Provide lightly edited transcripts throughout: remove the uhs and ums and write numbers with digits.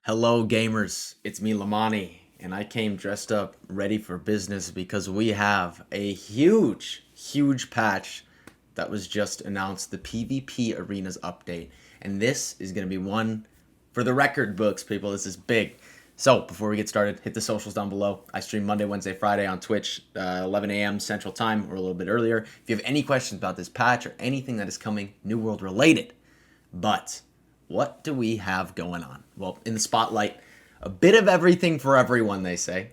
Hello, gamers. It's me, Lemoni, and I came dressed up, ready for business because we have a huge patch that was just announced, the PvP Arenas update. And this is going to be one for the record books, people. This is big. So, before we get started, hit the socials down below. I stream Monday, Wednesday, Friday on Twitch, 11 a.m. Central Time, or a little bit earlier. If you have any questions about this patch or anything that is coming New World related, but what do we have going on? Well, in the spotlight, a bit of everything for everyone, they say.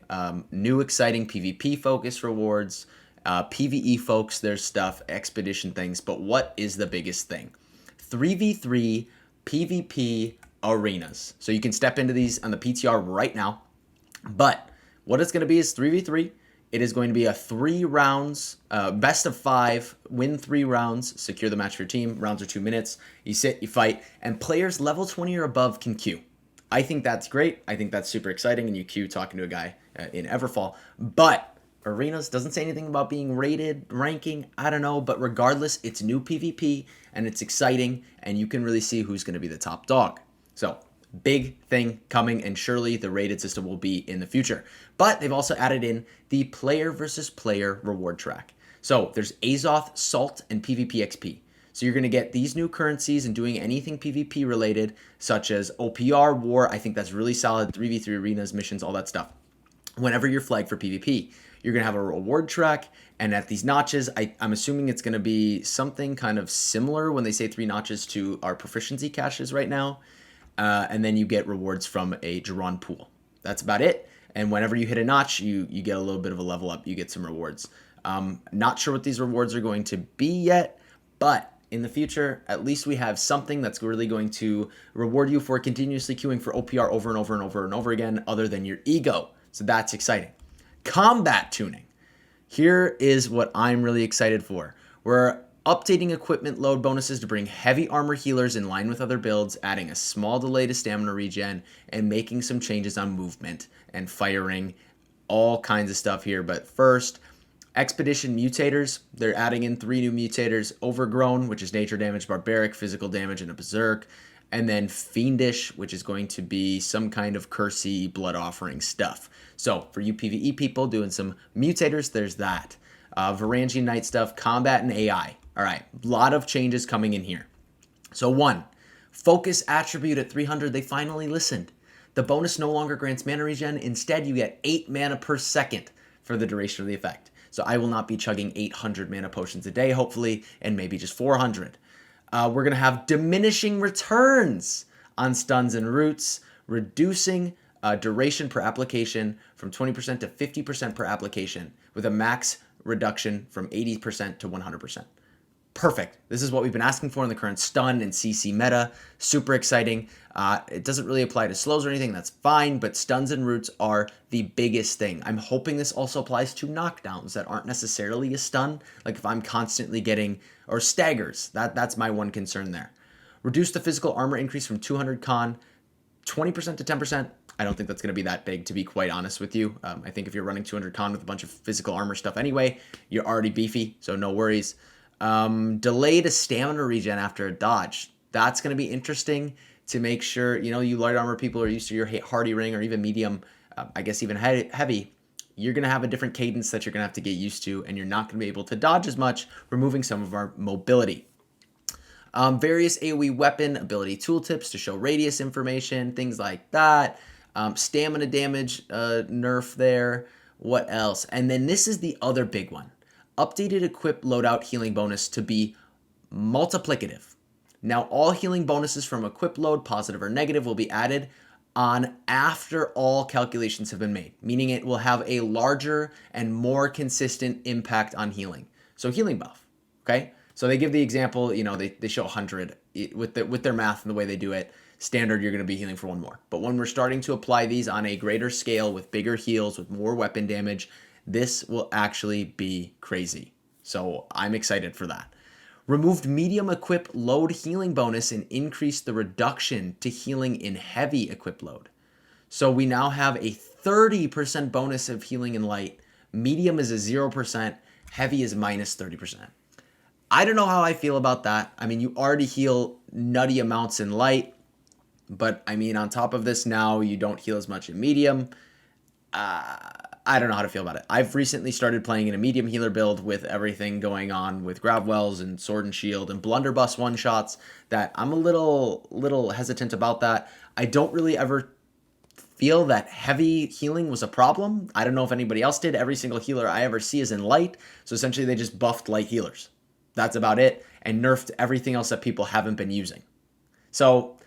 New exciting PvP focus rewards, PvE folks, there's stuff, expedition things, but what is the biggest thing? 3v3 PvP arenas. So you can step into these on the PTR right now, but what it's going to be is 3v3. It is going to be a 3 rounds, best of 5, win 3 rounds, secure the match for your team. Rounds are 2 minutes. You sit, you fight, and players level 20 or above can queue. I think that's great. I think that's super exciting, and you queue talking to a guy in Everfall. But Arenas doesn't say anything about being rated, ranking, I don't know. But regardless, it's new PvP, and it's exciting, and you can really see who's going to be the top dog. So, big thing coming, and surely the rated system will be in the future. But they've also added in the player versus player reward track. So there's Azoth, Salt, and PvP XP. So you're going to get these new currencies and doing anything PvP related, such as OPR, War. I think that's really solid. 3v3 arenas, missions, all that stuff. Whenever you're flagged for PvP, you're going to have a reward track. And at these notches, I'm assuming it's going to be something kind of similar when they say 3 notches to our proficiency caches right now. And then you get rewards from a drawn pool. That's about it. And whenever you hit a notch, you get a little bit of a level up. You get some rewards. Not sure what these rewards are going to be yet, but in the future, at least we have something that's really going to reward you for continuously queuing for OPR over and over and over and over again, other than your ego. So that's exciting. Combat tuning. Here is what I'm really excited for. We're updating equipment load bonuses to bring heavy armor healers in line with other builds, adding a small delay to stamina regen, and making some changes on movement and firing, all kinds of stuff here. But first, expedition mutators. They're adding in 3 new mutators: Overgrown, which is nature damage, barbaric, physical damage, and a berserk. And then Fiendish, which is going to be some kind of cursey blood offering stuff. So for you PvE people doing some mutators, there's that. Varangian Knight stuff, combat, and AI. All right, a lot of changes coming in here. So 1, focus attribute at 300, they finally listened. The bonus no longer grants mana regen. Instead, you get 8 mana per second for the duration of the effect. So I will not be chugging 800 mana potions a day, hopefully, and maybe just 400. We're going to have diminishing returns on stuns and roots, reducing duration per application from 20% to 50% per application, with a max reduction from 80% to 100%. Perfect. This is what we've been asking for in the current stun and CC meta. Super exciting. It doesn't really apply to slows or anything. That's fine, but stuns and roots are the biggest thing. I'm hoping this also applies to knockdowns that aren't necessarily a stun. Like if I'm constantly getting, or staggers. That's my one concern there. Reduce the physical armor increase from 200 con 20% to 10%. I don't think that's going to be that big, to be quite honest with you. I think if you're running 200 con with a bunch of physical armor stuff anyway, you're already beefy, so no worries. Delay to stamina regen after a dodge. That's going to be interesting to make sure, you light armor people are used to your hardy ring or even medium, I guess even heavy. You're going to have a different cadence that you're going to have to get used to, and you're not going to be able to dodge as much, removing some of our mobility. Various AoE weapon ability tooltips to show radius information, things like that. Stamina damage nerf there. What else? And then this is the other big one. Updated equip loadout healing bonus to be multiplicative. Now, all healing bonuses from equip load, positive or negative, will be added on after all calculations have been made, meaning it will have a larger and more consistent impact on healing. So healing buff, okay? So they give the example, they show 100 with their math and the way they do it. Standard, you're going to be healing for 1 more. But when we're starting to apply these on a greater scale with bigger heals, with more weapon damage, this will actually be crazy. So I'm excited for that. Removed medium equip load healing bonus and increased the reduction to healing in heavy equip load. So we now have a 30% bonus of healing in light. Medium is a 0%. Heavy is minus 30%. I don't know how I feel about that. I mean, you already heal nutty amounts in light. But I mean, on top of this now, you don't heal as much in medium. I don't know how to feel about it. I've recently started playing in a medium healer build with everything going on with Gravwells and Sword and Shield and Blunderbuss one-shots that I'm a little hesitant about that. I don't really ever feel that heavy healing was a problem. I don't know if anybody else did. Every single healer I ever see is in light. So essentially they just buffed light healers. That's about it. And nerfed everything else that people haven't been using. So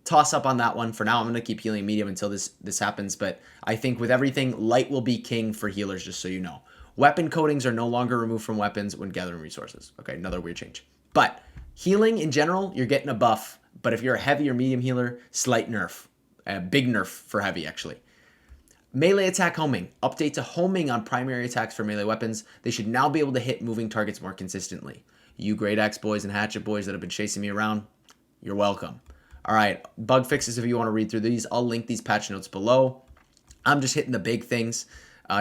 toss up on that one. For now, I'm going to keep healing medium until this happens. But I think with everything, light will be king for healers, just so you know. Weapon coatings are no longer removed from weapons when gathering resources. Okay, another weird change. But healing in general, you're getting a buff. But if you're a heavy or medium healer, slight nerf. A big nerf for heavy, actually. Melee attack homing. Update to homing on primary attacks for melee weapons. They should now be able to hit moving targets more consistently. You Great Axe boys and Hatchet boys that have been chasing me around, you're welcome. All right, bug fixes if you want to read through these. I'll link these patch notes below. I'm just hitting the big things.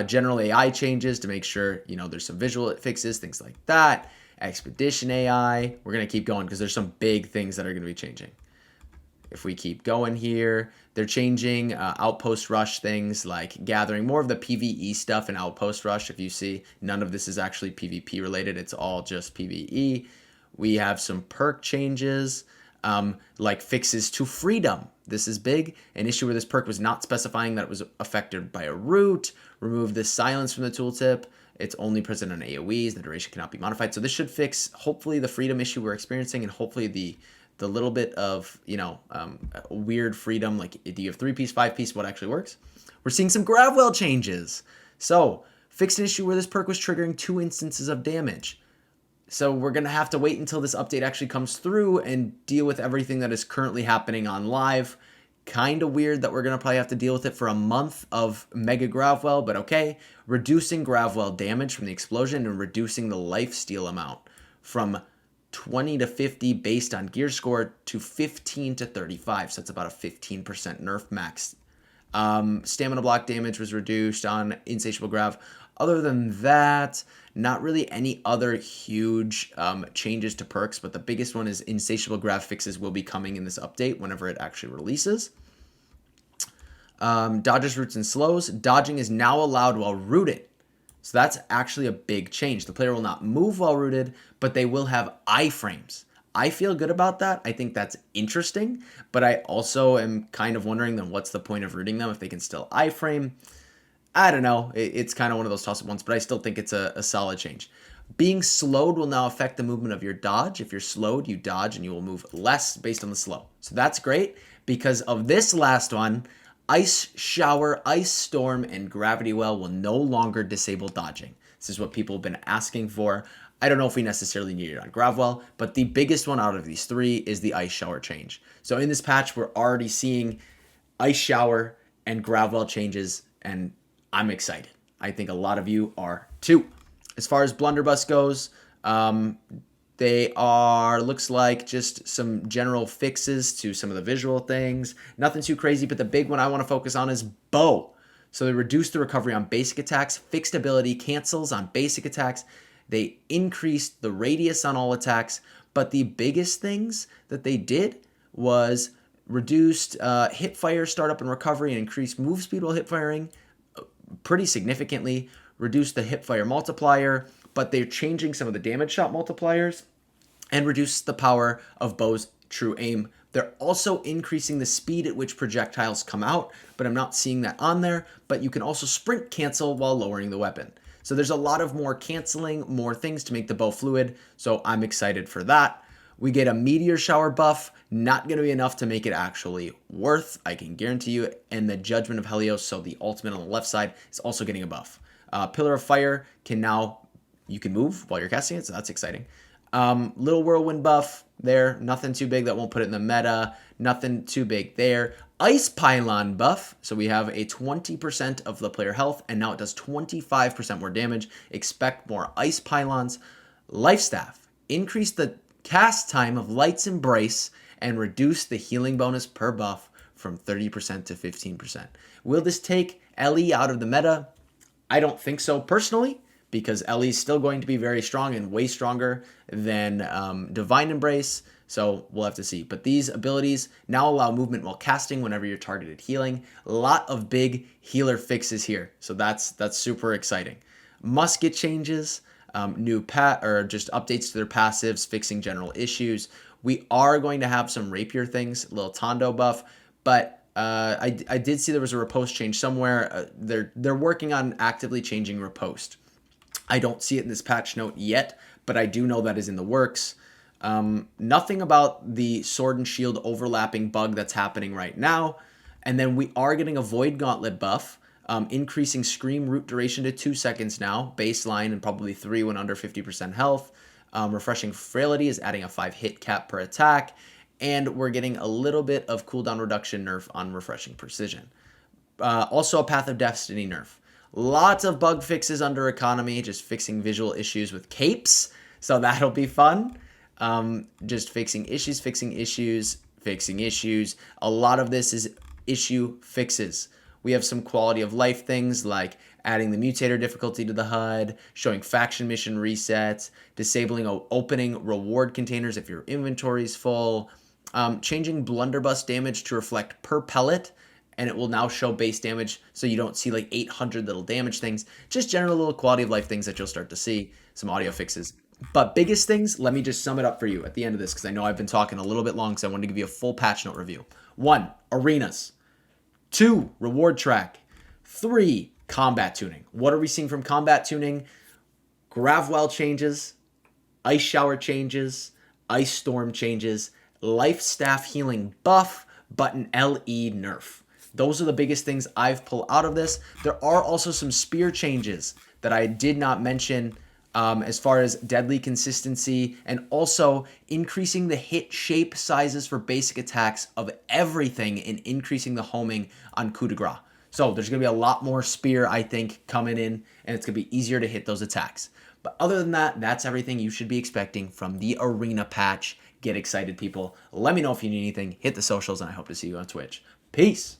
General AI changes to make sure, there's some visual fixes, things like that. Expedition AI. We're going to keep going because there's some big things that are going to be changing. If we keep going here, they're changing Outpost Rush things like gathering more of the PvE stuff in Outpost Rush. If you see, none of this is actually PvP related. It's all just PvE. We have some perk changes. Like fixes to freedom. This is big. An issue where this perk was not specifying that it was affected by a root. Remove this silence from the tooltip. It's only present on AoEs. The duration cannot be modified. So this should fix, hopefully, the freedom issue we're experiencing, and hopefully the little bit of, weird freedom. Like, do you have 3-piece, 5-piece? What actually works? We're seeing some Gravwell changes. So, fixed an issue where this perk was triggering 2 instances of damage. So we're going to have to wait until this update actually comes through and deal with everything that is currently happening on live. Kind of weird that we're going to probably have to deal with it for a month of Mega Gravwell, but okay. Reducing Gravwell damage from the explosion and reducing the lifesteal amount from 20 to 50 based on gear score to 15 to 35. So that's about a 15% nerf max. Stamina block damage was reduced on Insatiable Grav. Other than that, not really any other huge changes to perks, but the biggest one is Insatiable Grav fixes will be coming in this update whenever it actually releases. Dodges, roots, and slows. Dodging is now allowed while rooted. So that's actually a big change. The player will not move while rooted, but they will have iframes. I feel good about that. I think that's interesting, but I also am kind of wondering then what's the point of rooting them if they can still iframe. I don't know. It's kind of one of those toss-up ones, but I still think it's a solid change. Being slowed will now affect the movement of your dodge. If you're slowed, you dodge and you will move less based on the slow. So that's great because of this last one. Ice Shower, Ice Storm, and Gravity Well will no longer disable dodging. This is what people have been asking for. I don't know if we necessarily need it on Gravwell, but the biggest one out of these 3 is the Ice Shower change. So in this patch, we're already seeing Ice Shower and Gravwell changes, and I'm excited. I think a lot of you are too. As far as Blunderbuss goes, they are, looks like just some general fixes to some of the visual things. Nothing too crazy, but the big one I want to focus on is bow. So they reduced the recovery on basic attacks, fixed ability cancels on basic attacks. They increased the radius on all attacks, but the biggest things that they did was reduced hip fire, startup, and recovery, and increased move speed while hip firing pretty significantly, reduced the hip fire multiplier, but they're changing some of the damage shot multipliers and reduce the power of bow's true aim. They're also increasing the speed at which projectiles come out, but I'm not seeing that on there, but you can also sprint cancel while lowering the weapon. So there's a lot of more canceling, more things to make the bow fluid, so I'm excited for that. We get a Meteor Shower buff, not going to be enough to make it actually worth, I can guarantee you, and the Judgment of Helios, so the ultimate on the left side, is also getting a buff. Pillar of Fire you can move while you're casting it, so that's exciting. Little Whirlwind buff there, nothing too big that won't put it in the meta, nothing too big there. Ice Pylon buff, so we have a 20% of the player health, and now it does 25% more damage. Expect more Ice Pylons. Life Staff, increase the cast time of Light's Embrace and reduce the healing bonus per buff from 30% to 15%. Will this take Ellie out of the meta? I don't think so personally, because Ellie's still going to be very strong and way stronger than Divine Embrace. So we'll have to see. But these abilities now allow movement while casting whenever you're targeted healing. A lot of big healer fixes here. So that's super exciting. Musket changes, new or just updates to their passives, fixing general issues. We are going to have some rapier things, a little Tondo buff, but I did see there was a riposte change somewhere. They're working on actively changing riposte. I don't see it in this patch note yet, but I do know that is in the works. Nothing about the sword and shield overlapping bug that's happening right now. And then we are getting a Void Gauntlet buff, increasing Scream root duration to 2 seconds now, baseline, and probably 3 when under 50% health. Refreshing Frailty is adding a 5 hit cap per attack. And we're getting a little bit of cooldown reduction nerf on Refreshing Precision. Also a Path of Destiny nerf. Lots of bug fixes under economy, just fixing visual issues with capes. So that'll be fun. Just fixing issues, fixing issues, fixing issues. A lot of this is issue fixes. We have some quality of life things like adding the mutator difficulty to the HUD, showing faction mission resets, disabling opening reward containers if your inventory is full, changing blunderbuss damage to reflect per pellet, and it will now show base damage so you don't see like 800 little damage things. Just general little quality of life things that you'll start to see, some audio fixes. But biggest things, let me just sum it up for you at the end of this because I know I've been talking a little bit long, so I wanted to give you a full patch note review. 1, arenas. 2, reward track. 3, combat tuning. What are we seeing from combat tuning? Gravwell changes, Ice Shower changes, Ice Storm changes, Life Staff healing buff, button LE nerf. Those are the biggest things I've pulled out of this. There are also some spear changes that I did not mention as far as deadly consistency and also increasing the hit shape sizes for basic attacks of everything and increasing the homing on coup de grace. So there's going to be a lot more spear, I think, coming in, and it's going to be easier to hit those attacks. But other than that, that's everything you should be expecting from the Arena patch. Get excited, people. Let me know if you need anything. Hit the socials, and I hope to see you on Twitch. Peace.